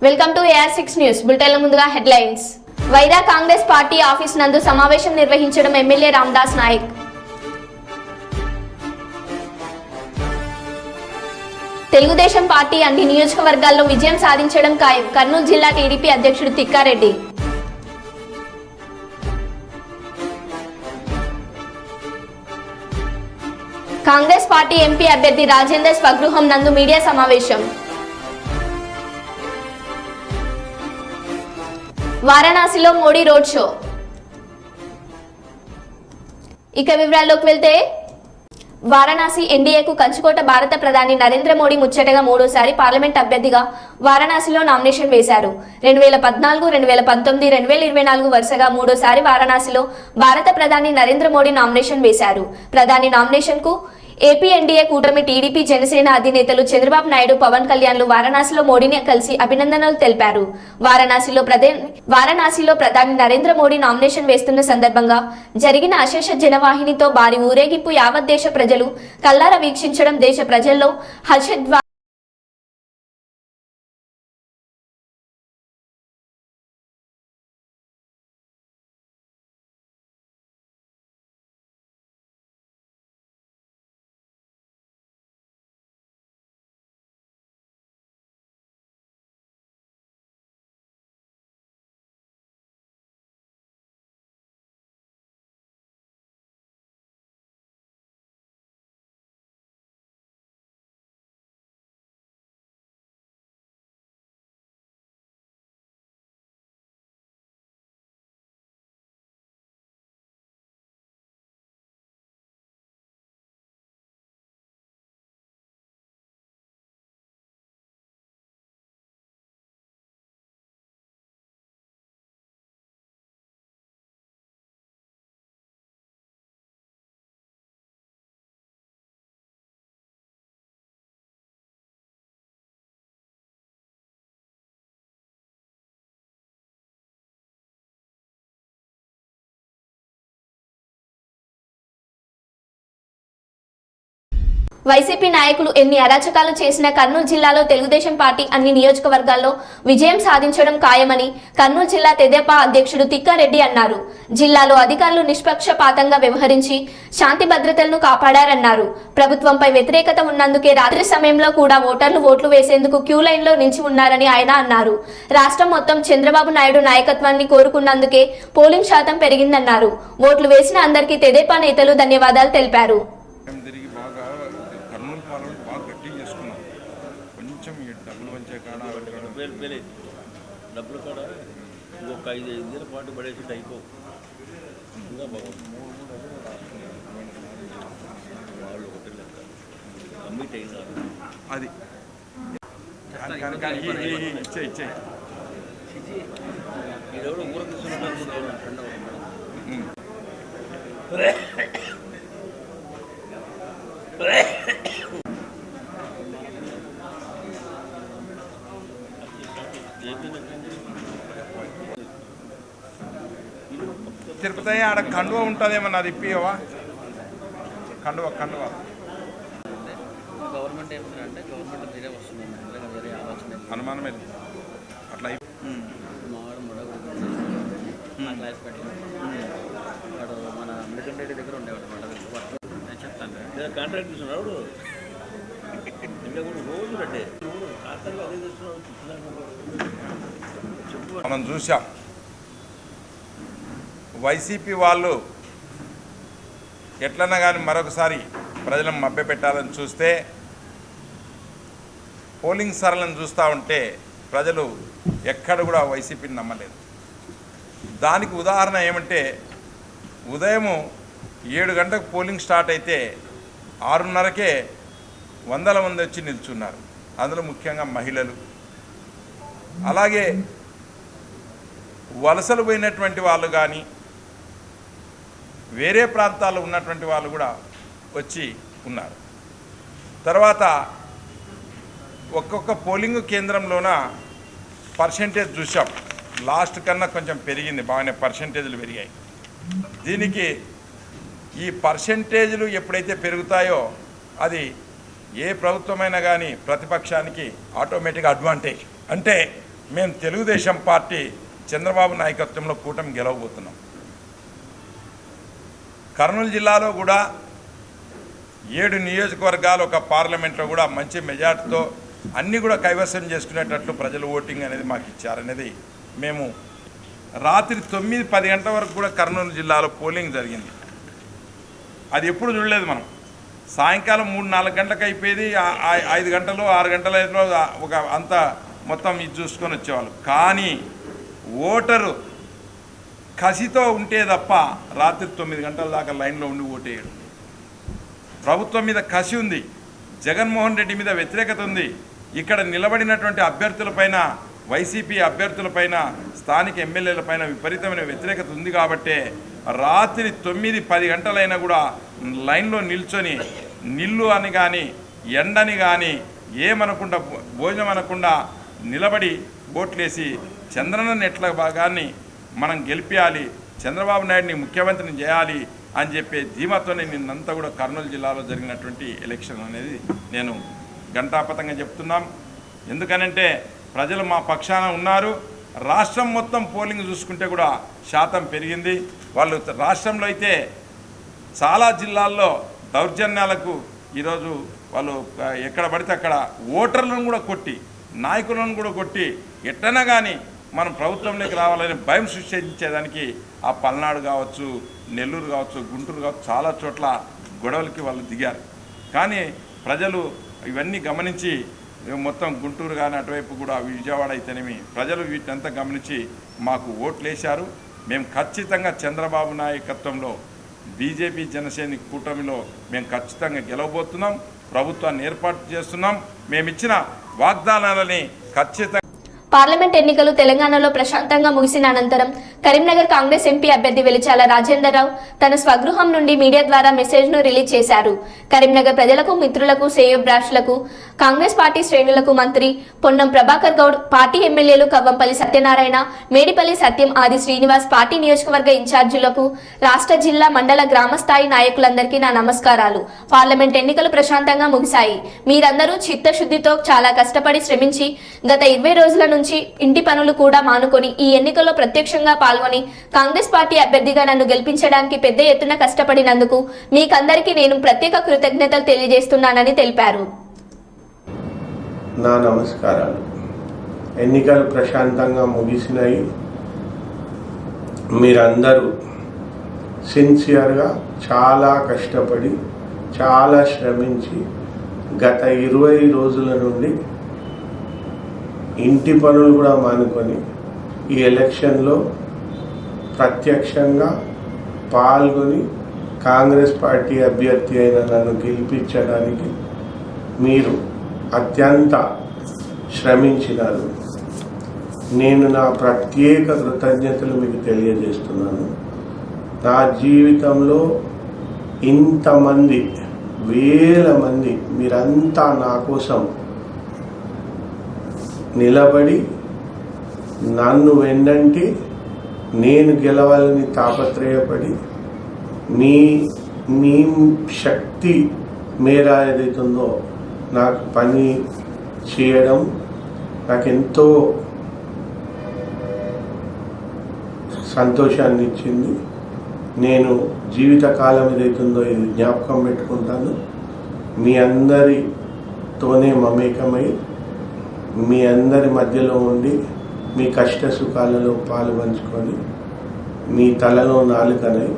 Welcome to AR6 news బులెటిన్ల ముందుగా headlines. Wyra Congress party office నందు సమావేశం నిర్వహించడం ఎమ్మెల్యే రామదాస్ నాయక్. తెలుగుదేశం పార్టీ అన్ని నియోజకవర్గాల్లో విజయం సాధించడం ఖాయం. కర్నూలు జిల్లా టీడీపీ అధ్యక్షుడు తిక్కారెడ్డి. కాంగ్రెస్ పార్టీ ఎంపీ అభ్యర్థి రాజేందర్ స్వగృహం నందు మీడియా సమావేశం. వారణాసిలో మోడీ రోడ్ షో. ఇక వివరాల్లోకి వెళ్తే వారణాసి ఎన్డీఏకు కంచుకోట భారత ప్రధాని నరేంద్ర మోడీ ముచ్చటగా మూడోసారి పార్లమెంట్ అభ్యర్థిగా వారణాసిలో నామినేషన్ వేశారు. 2014, 2019, 2024 వరుసగా మూడోసారి వారణాసిలో భారత ప్రధాని నరేంద్ర మోడీ నామినేషన్ వేశారు. ప్రధాని నామినేషన్ కు ఏపీ ఎన్డీఏ కూటమి టీడీపీ జనసేన అధినేతలు చంద్రబాబు నాయుడు, పవన్ కళ్యాణ్లు వారణాసిలో మోడీని కలిసి అభినందనలు తెలిపారు. వారణాసిలో ప్రధాని నరేంద్ర మోడీ నామినేషన్ వేస్తున్న సందర్భంగా జరిగిన అశేష జనవాహినితో భారీ ఊరేగింపు యావత్ దేశ ప్రజలు కల్లారా వీక్షించడం దేశ ప్రజల్లో హర్షద్వా వైసీపీ నాయకులు ఎన్ని అరాచకాలు చేసినా కర్నూలు జిల్లాలో తెలుగుదేశం పార్టీ అన్ని నియోజకవర్గాల్లో విజయం సాధించడం ఖాయమని కర్నూలు జిల్లా తెదేపా అధ్యక్షుడు తిక్కారెడ్డి అన్నారు. జిల్లాలో అధికారులు నిష్పక్షపాతంగా వ్యవహరించి శాంతి భద్రతలను కాపాడారన్నారు. ప్రభుత్వంపై వ్యతిరేకత ఉన్నందుకే రాత్రి సమయంలో కూడా ఓటర్లు ఓట్లు వేసేందుకు క్యూ లైన్ లో నిలిచి ఉన్నారని ఆయన అన్నారు. రాష్ట్రం మొత్తం చంద్రబాబు నాయుడు నాయకత్వాన్ని కోరుకున్నందుకే పోలింగ్ శాతం పెరిగిందన్నారు. ఓట్లు వేసిన అందరికీ తెదేపా నేతలు ధన్యవాదాలు తెలిపారు. డబ్బులు కూడా ఇంకొక 5 నెలల పాటు పడేసి అయిపో ఇంకా బాగుంది. వాళ్ళు ఒకటి లెక్క కమ్మిట్ అయినారు. అది ఈడెవడో ఊర తీసుకున్నాడు ఫ్రెండ్ తిరుపతి ఆడ కండువ ఉంటుందేమన్నా అది ఇప్పివా కండువ గవర్నమెంట్ ఏమంటే గవర్నమెంట్ వేరే వస్తుంది వేరే ఆలోచన అనుమానమే అట్లా మావాడు నా క్లాస్ పెట్టాను వాడు మన మిలిటరీ రెడ్డి దగ్గర ఉండేవాడు నేను చెప్తాను కాంట్రాక్ట్ తీసుకున్నాడు ఇంకా కూడా రోజు రెడ్డి కాంట్రాక్ట్ అదే తీసుకున్నాడు. మనం చూసాం వైసీపీ వాళ్ళు ఎట్లన్నా కానీ మరొకసారి ప్రజలను మభ్యపెట్టాలని చూస్తే పోలింగ్ సరళను చూస్తూ ఉంటే ప్రజలు ఎక్కడ కూడా వైసీపీని నమ్మలేదు. దానికి ఉదాహరణ ఏమంటే ఉదయం 7 గంటలకు పోలింగ్ స్టార్ట్ అయితే 6:30కే వందల మంది వచ్చి నిల్చున్నారు. అందులో ముఖ్యంగా మహిళలు, అలాగే వలసలు పోయినటువంటి వాళ్ళు కానీ వేరే ప్రాంతాల్లో ఉన్నటువంటి వాళ్ళు కూడా వచ్చి ఉన్నారు. తర్వాత ఒక్కొక్క పోలింగ్ కేంద్రంలోన పర్సెంటేజ్ చూసాం, లాస్ట్ కన్నా కొంచెం పెరిగింది, బాగానే పర్సెంటేజ్లు పెరిగాయి. దీనికి ఈ పర్సెంటేజ్లు ఎప్పుడైతే పెరుగుతాయో అది ఏ ప్రభుత్వమైనా కానీ ప్రతిపక్షానికి ఆటోమేటిక్గా అడ్వాంటేజ్. అంటే మేము తెలుగుదేశం పార్టీ చంద్రబాబు నాయకత్వంలో కూటమి గెలవబోతున్నాం. కర్నూలు జిల్లాలో కూడా 7 నియోజకవర్గాలు ఒక పార్లమెంట్లో కూడా మంచి మెజార్టీతో అన్నీ కూడా కైవసం చేసుకునేటట్లు ప్రజలు ఓటింగ్ అనేది మాకు ఇచ్చారనేది మేము రాత్రి 9-10 గంటల వరకు కూడా కర్నూలు జిల్లాలో పోలింగ్ జరిగింది. అది ఎప్పుడు చూడలేదు మనం. సాయంకాలం 3-4 గంటలకు అయిపోయేది, 5 గంటలు 6 గంటల ఐదులో ఒక అంత మొత్తం ఇది చూసుకొని వచ్చేవాళ్ళు. కానీ ఓటరు కసితో ఉంటే తప్ప రాత్రి 9 గంటల దాకా లైన్లో ఉండి ఓటేయడు. ప్రభుత్వం మీద కసి ఉంది, జగన్మోహన్ రెడ్డి మీద వ్యతిరేకత ఉంది. ఇక్కడ నిలబడినటువంటి అభ్యర్థులపైన, వైసీపీ అభ్యర్థులపైన, స్థానిక ఎమ్మెల్యేలపైన విపరీతమైన వ్యతిరేకత ఉంది. కాబట్టే రాత్రి 9-10 గంటలైనా కూడా లైన్లో నిల్చొని నిల్లు అని కానీ ఎండని కానీ ఏమనకుండా భోజనం అనకుండా నిలబడి ఓట్లేసి చంద్రన్న ఎట్ల భాగాన్ని మనం గెలిపించాలి, చంద్రబాబు నాయుడిని ముఖ్యమంత్రిని చేయాలి అని చెప్పే ధీమాతోనే నిన్నంతా కూడా కర్నూలు జిల్లాలో జరిగినటువంటి ఎలక్షన్ అనేది నేను ఘంటాపథంగా చెప్తున్నాం. ఎందుకనంటే ప్రజలు మా పక్షాన ఉన్నారు. రాష్ట్రం మొత్తం పోలింగ్ చూసుకుంటే కూడా శాతం పెరిగింది. వాళ్ళు రాష్ట్రంలో అయితే చాలా జిల్లాల్లో దౌర్జన్యాలకు ఈరోజు వాళ్ళు ఎక్కడ పడితే అక్కడ ఓటర్లను కూడా కొట్టి, నాయకులను కూడా కొట్టి, ఎట్లైనా కానీ మనం ప్రభుత్వంలోకి రావాలని భయం సృష్టించేదానికి ఆ పల్నాడు కావచ్చు, నెల్లూరు కావచ్చు, గుంటూరు కావచ్చు, చాలా చోట్ల గొడవలకి వాళ్ళు దిగారు. కానీ ప్రజలు ఇవన్నీ గమనించి మొత్తం గుంటూరు కానీ అటువైపు కూడా విజయవాడ అయితేనేమి ప్రజలు వీటినంతా గమనించి మాకు ఓట్లు వేశారు. మేము ఖచ్చితంగా చంద్రబాబు నాయకత్వంలో బీజేపీ జనసేన కూటమిలో మేము ఖచ్చితంగా గెలవబోతున్నాం. ప్రభుత్వాన్ని ఏర్పాటు చేస్తున్నాం. మేమిచ్చిన వాగ్దానాలని ఖచ్చితంగా. పార్లమెంట్ ఎన్నికలు తెలంగాణలో ప్రశాంతంగా ముగిసిన అనంతరం కరీంనగర్ కాంగ్రెస్ ఎంపీ అభ్యర్థి వెలిచాల రాజేందర్రావు తన స్వగృహం నుండి మీడియా ద్వారా మెసేజ్ను రిలీజ్ చేశారు. కరీంనగర్ ప్రజలకు, మిత్రులకు, శ్రేయోభిలాషులకు, కాంగ్రెస్ పార్టీ శ్రేణులకు మంత్రి పొన్నం ప్రభాకర్ గౌడ్, పార్టీ ఎమ్మెల్యేలు కవ్వంపల్లి సత్యనారాయణ, మేడిపల్లి సత్యం, ఆది శ్రీనివాస్, పార్టీ నియోజకవర్గ ఇన్ఛార్జీలకు, రాష్ట్ర, జిల్లా, మండల, గ్రామ స్థాయి నాయకులందరికీ నా నమస్కారాలు. పార్లమెంట్ ఎన్నికలు ప్రశాంతంగా ముగిశాయి. మీరందరూ చిత్తశుద్ధితో చాలా కష్టపడి శ్రమించి గత 20 రోజుల నుంచి ఇంటి పనులు కూడా మానుకొని ఈ ఎన్నికల్లో ప్రత్యక్షంగా పాల్గొని కాంగ్రెస్ పార్టీ అభ్యర్థిగా నన్ను గెలిపించడానికి పెద్ద ఎత్తున కష్టపడినందుకు మీకందరికీ నేను ప్రత్యేక కృతజ్ఞతలు తెలియజేస్తున్నానని తెలిపారు. నా నమస్కారాలు. ఎన్నికలు ప్రశాంతంగా ముగిసినాయి. మీరందరూ సిన్సియర్గా చాలా కష్టపడి, చాలా శ్రమించి గత 20 రోజుల నుండి ఇంటి పనులు కూడా మానుకొని ఈ ఎలక్షన్లో ప్రత్యక్షంగా పాల్గొని కాంగ్రెస్ పార్టీ అభ్యర్థి అయిన నన్ను గెలిపించడానికి మీరు అత్యంత శ్రమించినారు. నేను నా ప్రత్యేక కృతజ్ఞతలు మీకు తెలియజేస్తున్నాను. నా జీవితంలో ఇంతమంది, వేల మంది మీరంతా నా కోసం నిలబడి నన్ను వెన్నంటి నేను గెలవాలని తాపత్రయపడి మీ శక్తి మేర ఏదైతుందో నాకు పని చేయడం నాకెంతో సంతోషాన్ని ఇచ్చింది. నేను జీవితకాలం ఏదైతుందో ఇది జ్ఞాపకం పెట్టుకుంటాను. మీ అందరితోనే మమేకమై మీ అందరి మధ్యలో ఉండి మీ కష్ట సుఖాలలో పాలు పంచుకొని మీ తలలో నాలుకనై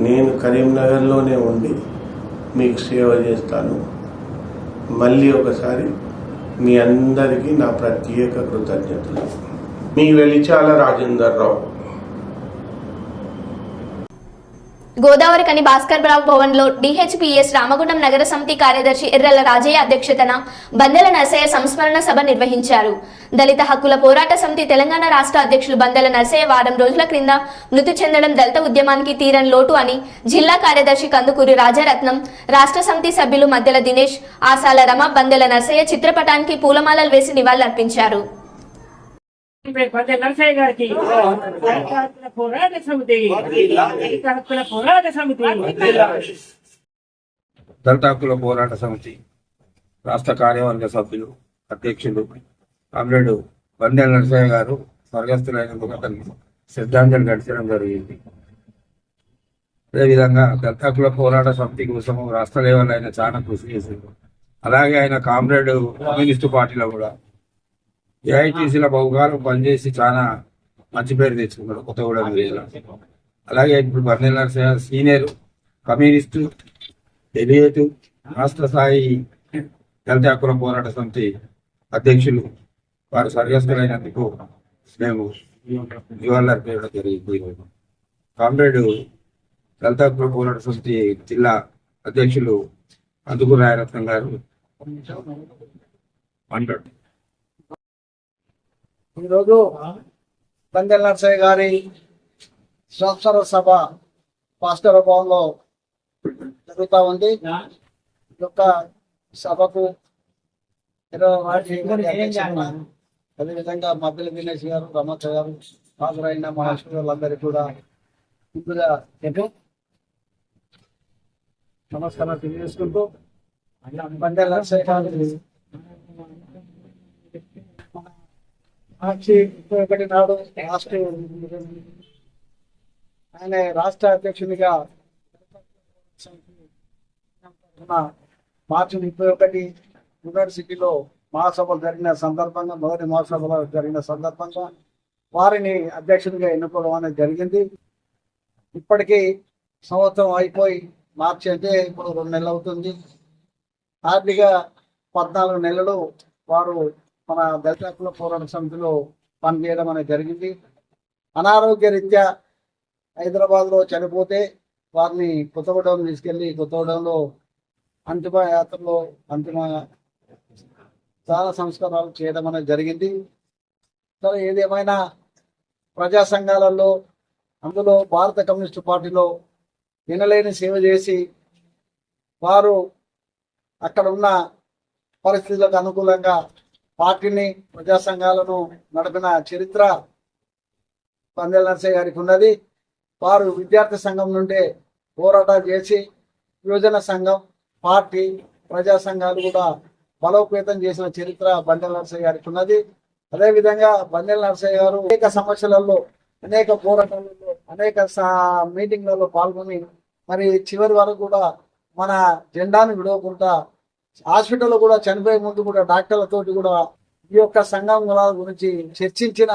నేను కరీంనగర్లోనే ఉండి మీకు సేవ చేస్తాను. మళ్ళీ ఒకసారి మీ అందరికీ నా ప్రత్యేక కృతజ్ఞతలు. మీ వెలిచాల రాజేందర్రావు. గోదావరి కని భాస్కర్ రావు భవన్లో డిహెచ్పిఎస్ రామగుండం నగర సమితి కార్యదర్శి ఎర్రల రాజయ్య అధ్యక్షతన బందెల నరసయ్య సంస్మరణ సభ నిర్వహించారు. దళిత హక్కుల పోరాట సమితి తెలంగాణ రాష్ట్ర అధ్యక్షులు బందెల నరసయ్య వారం రోజుల క్రింద మృతి చెందడం దళిత ఉద్యమానికి తీరని లోటు అని జిల్లా కార్యదర్శి కందుకూరి రాజారత్నం, రాష్ట్ర సమితి సభ్యులు మద్దెల దినేష్, ఆసాల రమ బందెల నరసయ్య చిత్రపటానికి పూలమాలలు వేసి నివాళులర్పించారు. నరసయ్య గారికి పోరాట సమితి దళిత హక్కుల పోరాట సమితి రాష్ట్ర కార్యవర్గ సభ్యులు, అధ్యక్షులు కామ్రేడ్ బందెల నరసయ్య గారు స్వర్గస్థులైనందుకు అతనికి శ్రద్ధాంజలి ఘటించడం జరిగింది. అదేవిధంగా దత్తకుల పోరాట సమితి కోసం రాష్ట్ర లెవెల్ ఆయన చాలా కృషి చేశారు. అలాగే ఆయన కామ్రేడ్ కమ్యూనిస్టు పార్టీలో కూడా ఏఐటీసీల బహుకాలం పనిచేసి చాలా మంచి పేరు తెచ్చుకున్నాడు కొత్తగూడెం జిల్లా. అలాగే ఇప్పుడు బందెల నరసయ్య సీనియర్ కమ్యూనిస్టు డెలిగేటు రాష్ట్ర స్థాయి దళిత హక్కుల పోరాట సమితి అధ్యక్షులు. వారు స్వర్గస్థులైనందుకు మేము నివాళులర్పించడం జరిగింది. కామ్రేడ్ దళిత హక్కుల పోరాట సమితి జిల్లా అధ్యక్షులు అందుకు రాయరత్నం గారు అంటాడు. ఈరోజు బందెల నరసయ్య గారి సంవత్సర సభ భాస్కర భవన్లో జరుగుతూ ఉంది. ఈ యొక్క సభకు అదేవిధంగా మద్దెల దినేష్ గారు, రమచ గారు హాజరైన మహాశివులందరికీ కూడా ముందుగా నమస్కారం తెలియజేసుకుంటూ బందెల నరసయ్య గారి మార్చి 21 నాడు ఆయన రాష్ట్ర అధ్యక్షునిగా మార్చి 31 యూనివర్సిటీలో మహాసభలు జరిగిన సందర్భంగా, మొదటి మహాసభలో జరిగిన సందర్భంగా వారిని అధ్యక్షునిగా ఎన్నుకోవడం అనేది జరిగింది. ఇప్పటికీ సంవత్సరం అయిపోయి మార్చి అంటే ఇప్పుడు 2 నెలలు అవుతుంది. ఆర్థిక 14 నెలలు వారు మన దళిత హక్కుల పోరాట సమితిలో పనిచేయడం అనేది జరిగింది. అనారోగ్య రీత్యా హైదరాబాద్లో చనిపోతే వారిని కొత్తగూడెం తీసుకెళ్లి కొత్తగూడెంలో అంతిమ యాత్రలో అంతిమ చాలా సంస్కారాలు చేయడం అనేది జరిగింది. సరే, ఏదేమైనా ప్రజా సంఘాలలో, అందులో భారత కమ్యూనిస్టు పార్టీలో వినలేని సేవ చేసి వారు అక్కడ ఉన్న పరిస్థితులకు అనుకూలంగా పార్టీని, ప్రజా సంఘాలను నడిపిన చరిత్ర బందెల నరసయ్య గారికి ఉన్నది. వారు విద్యార్థి సంఘం నుండే పోరాటాలు చేసి యువజన సంఘం, పార్టీ, ప్రజా సంఘాలు కూడా బలోపేతం చేసిన చరిత్ర బందెల నరసయ్య గారికి ఉన్నది. అదేవిధంగా బందెల నరసయ్య గారు అనేక సమస్యలలో, అనేక పోరాటాలలో, అనేక మీటింగ్లలో పాల్గొని మరి చివరి వరకు కూడా మన జెండాను విడవకుండా హాస్పిటల్లో కూడా చనిపోయే ముందు కూడా డాక్టర్లతోటి కూడా ఈ యొక్క సంఘం గురించి చర్చించిన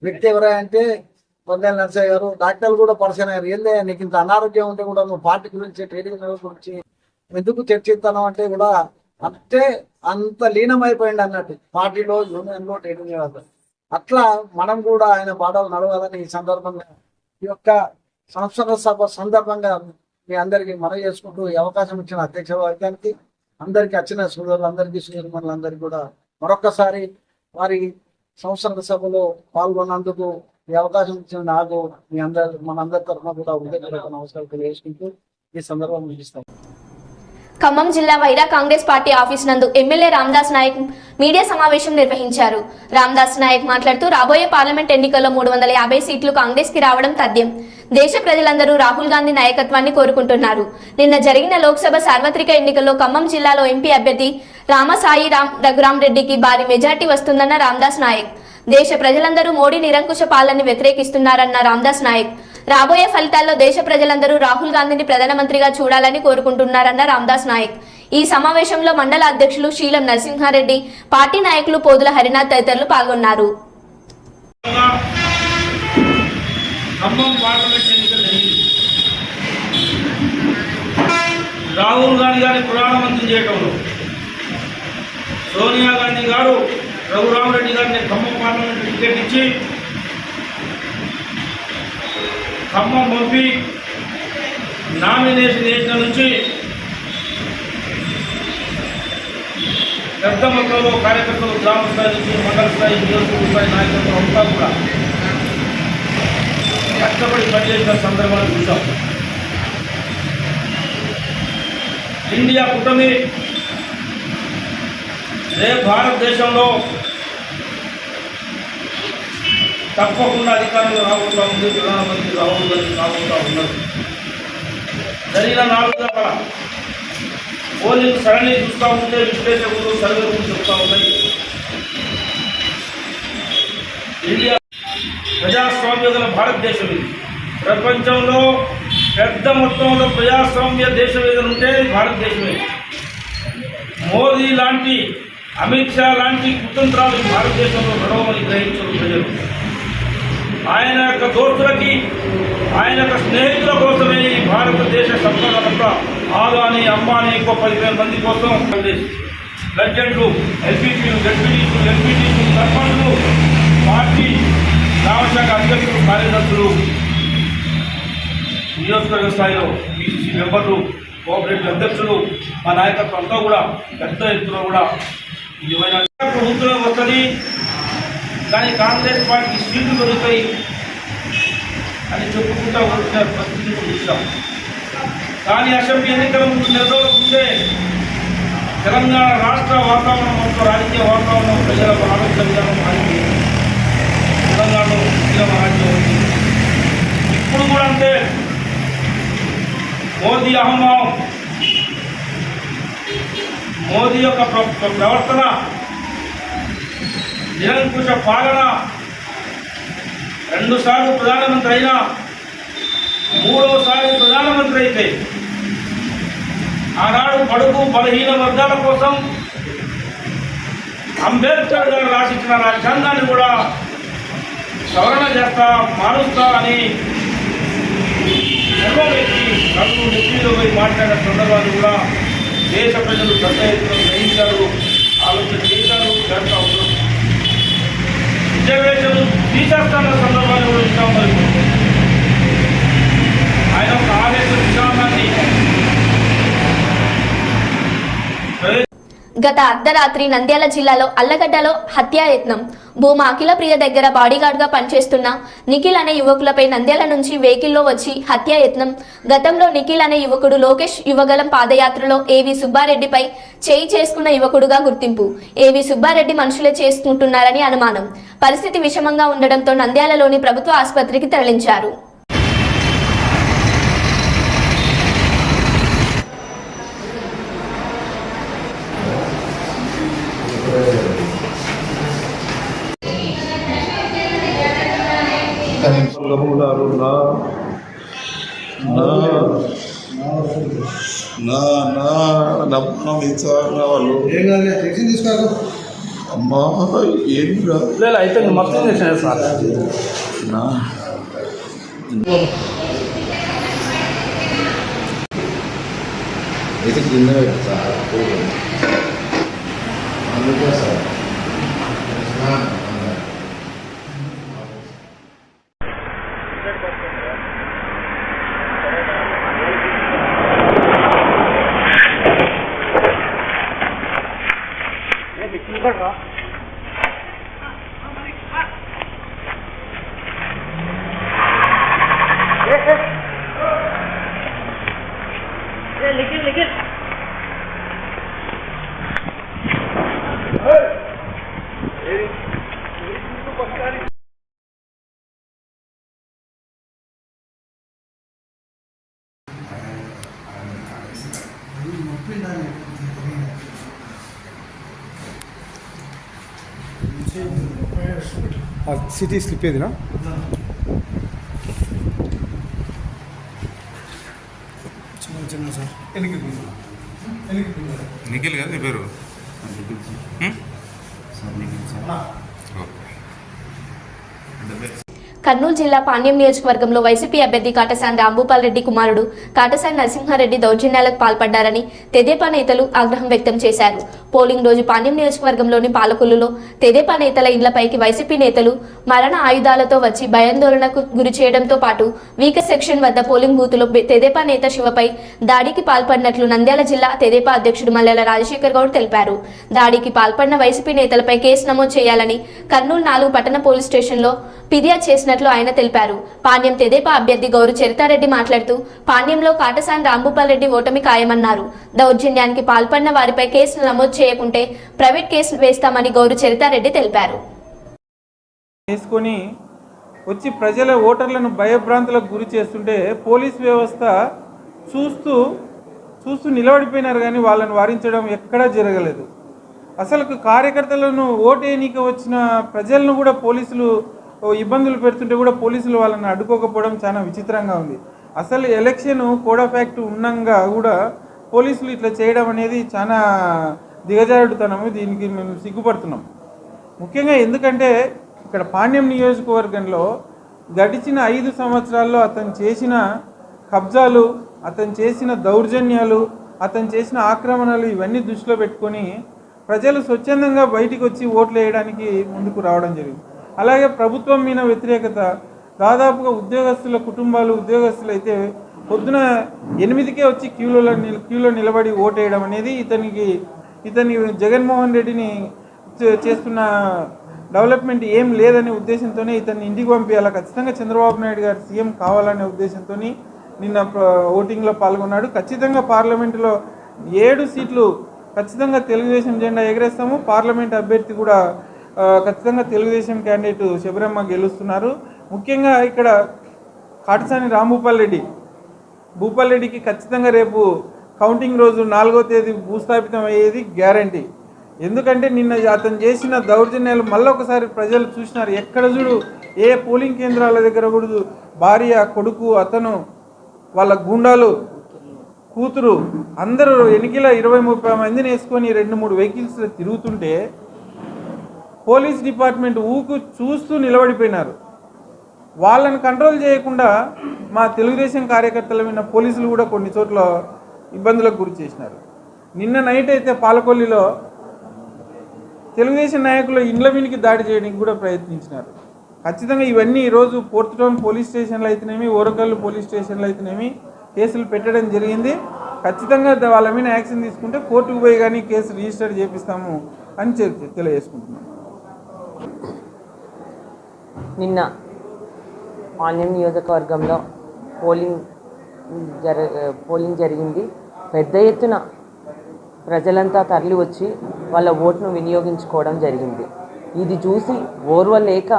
వ్యక్తి ఎవరంటే బందెల నరసయ్య గారు. డాక్టర్లు కూడా పరిచయం అయ్యారు. ఏందే నీకు ఇంత అనారోగ్యం ఉంటే కూడా నువ్వు పార్టీ గురించి, ట్రేడింగ్ గురించి ఎందుకు చర్చిస్తాను అంటే కూడా అంత లీనమైపోయింది అన్నట్టు పార్టీలో, యూనియన్లో, ట్రేడింగ్ వ్యవస్థ. అట్లా మనం కూడా ఆయన బాటలు నడవాలని ఈ సందర్భంగా, ఈ యొక్క సంవత్సర సభ సందర్భంగా మీ అందరికీ మనవి చేసుకుంటూ ఈ అవకాశం ఇచ్చిన అధ్యక్ష వర్గానికి, అందరికీ వచ్చిన సోదరులందరికీ, సోదరుమణులందరికీ కూడా మరొక్కసారి వారి సంవత్సర సభలో పాల్గొన్నందుకు ఈ అవకాశం ఇచ్చిన నాకు మనందరి తరఫున కూడా హృదయపూర్వక నమస్కారం తెలియజేసుకుంటూ ఈ సందర్భం ముగిస్తాం. ఖమ్మం జిల్లా వైరా కాంగ్రెస్ పార్టీ ఆఫీస్ నందు ఎమ్మెల్యే రామదాస్ నాయక్ మీడియా సమావేశం నిర్వహించారు. రామదాస్ నాయక్ మాట్లాడుతూ రాబోయే పార్లమెంట్ ఎన్నికల్లో 350 సీట్లు కాంగ్రెస్ కి రావడం తథ్యం. దేశ ప్రజలందరూ రాహుల్ గాంధీ నాయకత్వాన్ని కోరుకుంటున్నారు. నిన్న జరిగిన లోక్సభ సార్వత్రిక ఎన్నికల్లో ఖమ్మం జిల్లాలో ఎంపీ అభ్యర్థి రామసాయి రఘురామ్ రెడ్డికి భారీ మెజార్టీ వస్తుందన్న రామదాస్ నాయక్. దేశ ప్రజలందరూ మోడీ నిరంకుశ పాలనని వ్యతిరేకిస్తున్నారన్న రామదాస్ నాయక్. రాబోయే ఫలితాల్లో దేశ ప్రజలందరూ రాహుల్ గాంధీని ప్రధానమంత్రిగా చూడాలని కోరుకుంటున్నారన్న రామదాస్ నాయక్. ఈ సమావేశంలో మండల అధ్యక్షులు శీలం నరసింహారెడ్డి, పార్టీ నాయకులు పోదుల హరినాథ్ తదితరులు పాల్గొన్నారు. రాహుల్ గాంధీ గారిని ప్రధానమంత్రి చేయడంలో సోనియా గాంధీ గారు రఘురామరెడ్డి గారిని ఖమ్మం పార్లమెంట్ టికెట్ ఇచ్చి ఖమ్మం పంపి నామినేషన్ చేసిన నుంచి పెద్ద మొత్తంలో కార్యకర్తలు, గ్రామ స్థాయి నుంచి మండల స్థాయి, నియోజకవర్గ స్థాయి నాయకత్వం అంతా కూడా కష్టపడి పనిచేసిన సందర్భాలు చూసాం. ఇండియా కూటమి భారతదేశంలో తప్పకుండా అధికారంలో రాబోతూ ఉంది. ప్రధానమంత్రి రాహుల్ గాంధీ రాబోతూ ఉన్నారు. జరిగిన 4 దఫల పోలింగ్ సరళి చూస్తూ ఉంటే విశ్లేషకులు, సర్వేలు చెప్తూ ఉన్నాయి. ఇండియా ప్రజాస్వామ్య గల భారతదేశం ఇది. ప్రపంచంలో పెద్ద మొత్తంలో ప్రజాస్వామ్య దేశం ఏదైనా ఉంటే భారతదేశమే. మోదీ లాంటి, అమిత్ షా లాంటి కుతంత్రాలు భారతదేశంలో నడవమని గ్రహించారు ప్రజలు. ఆయన యొక్క దోస్తులకి, ఆయన యొక్క స్నేహితుల కోసమే ఈ భారతదేశ సంపదనంతా ఆదాని, అంబానీ, 10,000 మంది కోసం లెజెండ్లు, ఎల్పీపీలు, జడ్పీటీలు, ఎంపీటీలు, సర్పంచ్లు, పార్టీ గ్రామశాఖ అధ్యక్షులు, కార్యదర్శులు, నియోజకవర్గ స్థాయిలో బీసీసీ మెంబర్లు, కోఆపరేటివ్ అధ్యక్షులు, మా నాయకత్వం అంతా కూడా పెద్ద ఎత్తున కూడా నిజమైన ప్రభుత్వం వస్తుంది. కానీ కాంగ్రెస్ పార్టీకి సీట్లు దొరుకుతాయి అని చెప్పుకుంటా వచ్చిన పరిస్థితి చూసాం. కానీ అసెంబ్లీ ఎన్నికల ముందు 2 రోజుల ముందే తెలంగాణ రాష్ట్ర వాతావరణం, మొత్తం రాజకీయ వాతావరణం, ప్రజల ఆలోచన విధానం మారింది. తెలంగాణలో రాజ్యం వచ్చింది. ఇప్పుడు కూడా అంతే. మోదీ అహంభావం, మోదీ యొక్క ప్రవర్తన, నిరంకుశ పాలన, 2 సార్లు ప్రధానమంత్రి అయినా 3వసారి ప్రధానమంత్రి అయితే ఆనాడు బడుగు బలహీన వర్గాల కోసం అంబేద్కర్ గారు రాసిచ్చిన రాజ్యాంగాన్ని కూడా సవరణ చేస్తా, మారుస్తా అని నెరవేర్చి నలుగురు నెత్తిలో పోయి మాట్లాడిన సందర్భాలు కూడా దేశ ప్రజలు పెద్ద ఎత్తున గ్రహించారు, ఆలోచన చేశారు, చేస్తా ఉన్నారు. రిజర్వేషన్ తీసేస్తున్న సందర్భాలు కూడా ఇస్తాం. ఆయన ఒక ఆదేశ విధానాన్ని గత అర్ధరాత్రి నంద్యాల జిల్లాలో అల్లగడ్డలో హత్యాయత్నం. భూమా అఖిలప్రియ దగ్గర బాడీగార్డ్గా పనిచేస్తున్న నిఖిల్ అనే యువకులపై నంద్యాల నుంచి వెహికల్లో వచ్చి హత్యాయత్నం. గతంలో నిఖిల్ అనే యువకుడు లోకేష్ యువగలం పాదయాత్రలో ఏవి సుబ్బారెడ్డిపై చేయి చేసుకున్న యువకుడుగా గుర్తింపు. ఏవి సుబ్బారెడ్డి మనుషులే చేసుకుంటున్నారని అనుమానం. పరిస్థితి విషమంగా ఉండడంతో నంద్యాలలోని ప్రభుత్వ ఆసుపత్రికి తరలించారు. వాళ్ళు అమ్మా ఏం అయితే మొత్తం చేశాను సార్. అయితే కింద సార్ అందుకే సార్ సిటీ స్లిప్ ఏదినా చిన్న సార్ నిఖిల్ కదా పేరు కర్నూలు జిల్లా పాణ్యం నియోజకవర్గంలో వైసీపీ అభ్యర్థి కాటసాని రాంభూపాల్ రెడ్డి కుమారుడు కాటసాని నరసింహారెడ్డి దౌర్జన్యాలకు పాల్పడ్డారని తెదేపా నేతలు ఆగ్రహం వ్యక్తం చేశారు. పోలింగ్ రోజు పాణ్యం నియోజకవర్గంలోని పాలకొల్లులో తెదేపా నేతల ఇండ్లపైకి వైసీపీ నేతలు మరణ ఆయుధాలతో వచ్చి భయాందోళనకు గురి చేయడంతో పాటు వీకర్ సెక్షన్ వద్ద పోలింగ్ బూత్లో తెదేపా నేత శివపై దాడికి పాల్పడినట్లు నంద్యాల జిల్లా తెదేపా అధ్యక్షుడు మల్లెల రాజశేఖర్ గౌడ్ తెలిపారు. దాడికి పాల్పడిన వైసీపీ నేతలపై కేసు నమోదు చేయాలని కర్నూలు 4 పట్టణ పోలీస్ స్టేషన్లో ఫిర్యాదు చేసినట్లు ఆయన తెలిపారు. పాణ్యం తెదేపా అభ్యర్థి గౌరు చరితారెడ్డి మాట్లాడుతూ పాణ్యంలో కాటసాని రాంభూపాల్ రెడ్డి ఓటమి ఖాయమన్నారు. దౌర్జన్యానికి పాల్పడిన వారిపై కేసులు నమోదు చేయకుంటే ప్రైవేట్ కేసులు వేస్తామని గౌరు చరితారెడ్డి తెలిపారు. తీసుకొని వచ్చి ప్రజల ఓటర్లను భయభ్రాంతులకు గురి చేస్తుంటే పోలీస్ వ్యవస్థ చూస్తూ నిలబడిపోయినారు, కానీ వాళ్ళని వారించడం ఎక్కడా జరగలేదు. అసలు కార్యకర్తలను ఓటేయనీకి వచ్చిన ప్రజలను కూడా పోలీసులు ఇబ్బందులు పెడుతుంటే కూడా పోలీసులు వాళ్ళని అడ్డుకోకపోవడం చాలా విచిత్రంగా ఉంది. అసలు ఎలక్షన్ కోడ్ ఆఫ్ యాక్ట్ ఉన్నంగా కూడా పోలీసులు ఇట్లా చేయడం అనేది చాలా దిగజారుడుతనము. దీనికి మేము సిగ్గుపడుతున్నాం. ముఖ్యంగా ఎందుకంటే ఇక్కడ పాణ్యం నియోజకవర్గంలో గడిచిన 5 సంవత్సరాల్లో అతను చేసిన కబ్జాలు, అతను చేసిన దౌర్జన్యాలు, అతను చేసిన ఆక్రమణలు ఇవన్నీ దృష్టిలో పెట్టుకొని ప్రజలు స్వచ్ఛందంగా బయటికి వచ్చి ఓట్లు వేయడానికి ముందుకు రావడం జరిగింది. అలాగే ప్రభుత్వం మీద వ్యతిరేకత, దాదాపుగా ఉద్యోగస్తుల కుటుంబాలు, ఉద్యోగస్తులు అయితే పొద్దున 8కే వచ్చి క్యూలో నిలబడి ఓటేయడం అనేది ఇతని జగన్మోహన్ రెడ్డిని చేస్తున్న డెవలప్మెంట్ ఏం లేదనే ఉద్దేశంతోనే ఇతన్ని ఇంటికి పంపించాలి, ఖచ్చితంగా చంద్రబాబు నాయుడు గారు సీఎం కావాలనే ఉద్దేశంతో నిన్న ఓటింగ్లో పాల్గొన్నాడు. ఖచ్చితంగా పార్లమెంటులో 7 సీట్లు ఖచ్చితంగా తెలుగుదేశం జెండా ఎగరేస్తాము. పార్లమెంట్ అభ్యర్థి కూడా ఖచ్చితంగా తెలుగుదేశం క్యాండిడేట్ శబరమ్మ గెలుస్తున్నారు. ముఖ్యంగా ఇక్కడ కాటసాని రాంభూపాల్ రెడ్డికి ఖచ్చితంగా రేపు కౌంటింగ్ రోజు 4వ తేదీ భూస్థాపితం అయ్యేది గ్యారంటీ. ఎందుకంటే నిన్న అతను చేసిన దౌర్జన్యాలు మళ్ళొకసారి ప్రజలు చూసినారు. ఎక్కడ చూడు ఏ పోలింగ్ కేంద్రాల దగ్గర కూడా భార్య, కొడుకు, అతను, వాళ్ళ గుండాలు, కూతురు అందరూ ఎన్నికల 20-30 మందిని వేసుకొని 2-3 వెహికల్స్ తిరుగుతుంటే పోలీస్ డిపార్ట్మెంట్ చూస్తూ నిలబడిపోయినారు. వాళ్ళని కంట్రోల్ చేయకుండా మా తెలుగుదేశం కార్యకర్తల మీద పోలీసులు కూడా కొన్ని చోట్ల ఇబ్బందులకు గురి చేసినారు. నిన్న నైట్ అయితే పాలకొల్లిలో తెలుగుదేశం నాయకులు ఇండ్ల మీనికి దాడి చేయడానికి కూడా ప్రయత్నించినారు. ఖచ్చితంగా ఇవన్నీ ఈరోజు పోర్ట్ టౌన్ పోలీస్ స్టేషన్లో అయితేనేమి, ఓరకల్లు పోలీస్ స్టేషన్లో అయితేనేమి కేసులు పెట్టడం జరిగింది. ఖచ్చితంగా వాళ్ళ మీద యాక్షన్ తీసుకుంటే కోర్టుకు పోయి కానీ కేసు రిజిస్టర్ చేపిస్తాము అని తెలియజేసుకుంటున్నాం. నిన్న పాణ్యం నియోజకవర్గంలో పోలింగ్ జరిగింది. పెద్ద ఎత్తున ప్రజలంతా తరలి వచ్చి వాళ్ళ ఓటును వినియోగించుకోవడం జరిగింది. ఇది చూసి ఓర్వలేక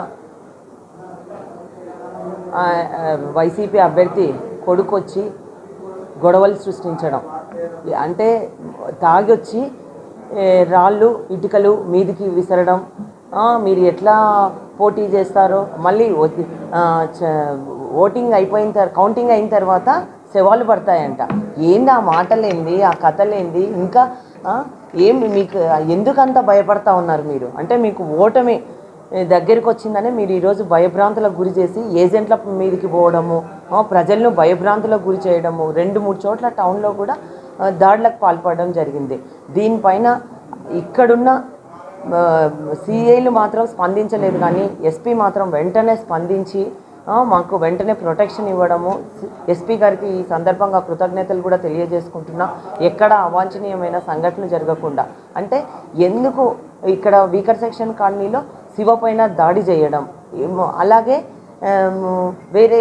వైసీపీ అభ్యర్థి కొడుకు వచ్చి గొడవలు సృష్టించడం, అంటే తాగొచ్చి రాళ్ళు, ఇటుకలు మీదికి విసరడం, మీరు ఎట్లా పోటీ చేస్తారో, మళ్ళీ ఓటింగ్ అయిపోయిన కౌంటింగ్ అయిన తర్వాత శవాలు పడతాయంట. ఏంది ఆ మాటలేంది, ఆ కథలేంది, ఇంకా ఏమి మీకు ఎందుకంత భయపడతా ఉన్నారు మీరు? అంటే మీకు ఓటమి దగ్గరికి వచ్చిందనే మీరు ఈరోజు భయభ్రాంతులకు గురి చేసి ఏజెంట్ల మీదకి పోవడము, ప్రజలను భయభ్రాంతులకు గురి చేయడము, 2-3 చోట్ల టౌన్లో కూడా దాడులకు పాల్పడడం జరిగింది. దీనిపైన ఇక్కడున్న సిఐలు మాత్రం స్పందించలేదు, కానీ ఎస్పీ మాత్రం వెంటనే స్పందించి మాకు వెంటనే ప్రొటెక్షన్ ఇవ్వడము, ఎస్పీ గారికి ఈ సందర్భంగా కృతజ్ఞతలు కూడా తెలియజేసుకుంటున్నా. ఎక్కడ అవాంఛనీయమైన సంఘటనలు జరగకుండా, అంటే ఎందుకు ఇక్కడ వీకర్ సెక్షన్ కాలనీలో శివ పైన దాడి చేయడం, అలాగే వేరే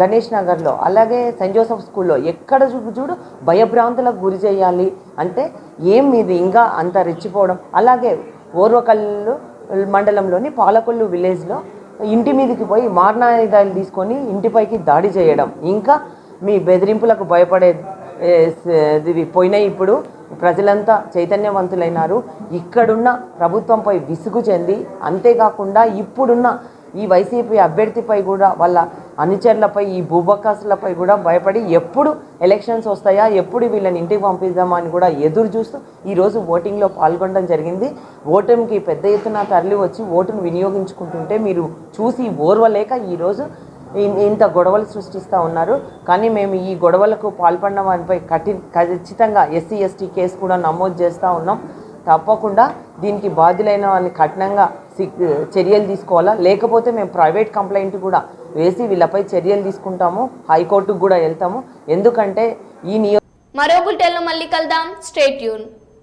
గణేష్ నగర్లో, అలాగే సెయింట్ జోసెఫ్ స్కూల్లో ఎక్కడ చూడు భయభ్రాంతులకు గురి చేయాలి అంటే ఏం ఇది ఇంకా అంత రెచ్చిపోవడం. అలాగే ఓర్వకల్లు మండలంలోని పాలకొల్లు విలేజ్లో ఇంటి మీదకి పోయి మారణాయుధాలు తీసుకొని ఇంటిపైకి దాడి చేయడం, ఇంకా మీ బెదిరింపులకు భయపడేది పోయినాయి. ఇప్పుడు ప్రజలంతా చైతన్యవంతులైనారు. ఇక్కడున్న ప్రభుత్వంపై విసుగు చెంది, అంతేకాకుండా ఇప్పుడున్న ఈ వైసీపీ అభ్యర్థిపై కూడా, వాళ్ళ అనుచరులపై, ఈ భూబకాసులపై కూడా భయపడి ఎప్పుడు ఎలక్షన్స్ వస్తాయా, ఎప్పుడు వీళ్ళని ఇంటికి పంపిద్దామా అని కూడా ఎదురు చూస్తూ ఈరోజు ఓటింగ్లో పాల్గొనడం జరిగింది. ఓటమికి పెద్ద ఎత్తున తరలి వచ్చి ఓటును వినియోగించుకుంటుంటే మీరు చూసి ఓర్వలేక ఈరోజు ఇంత గొడవలు సృష్టిస్తూ ఉన్నారు. కానీ మేము ఈ గొడవలకు పాల్పడిన వారిపై ఖచ్చితంగా SC ST కేసు కూడా నమోదు చేస్తూ ఉన్నాం. తప్పకుండా దీనికి బాధ్యులైన వాళ్ళని కఠినంగా చర్యలు తీసుకోవాలా, లేకపోతే మేము ప్రైవేట్ కంప్లైంట్ కూడా వేసి వీళ్ళపై చర్యలు తీసుకుంటాము, హైకోర్టుకు కూడా వెళ్తాము. ఎందుకంటే ఈ మరో బులెటిన్లో మళ్ళీ కలుద్దాం. Stay tune.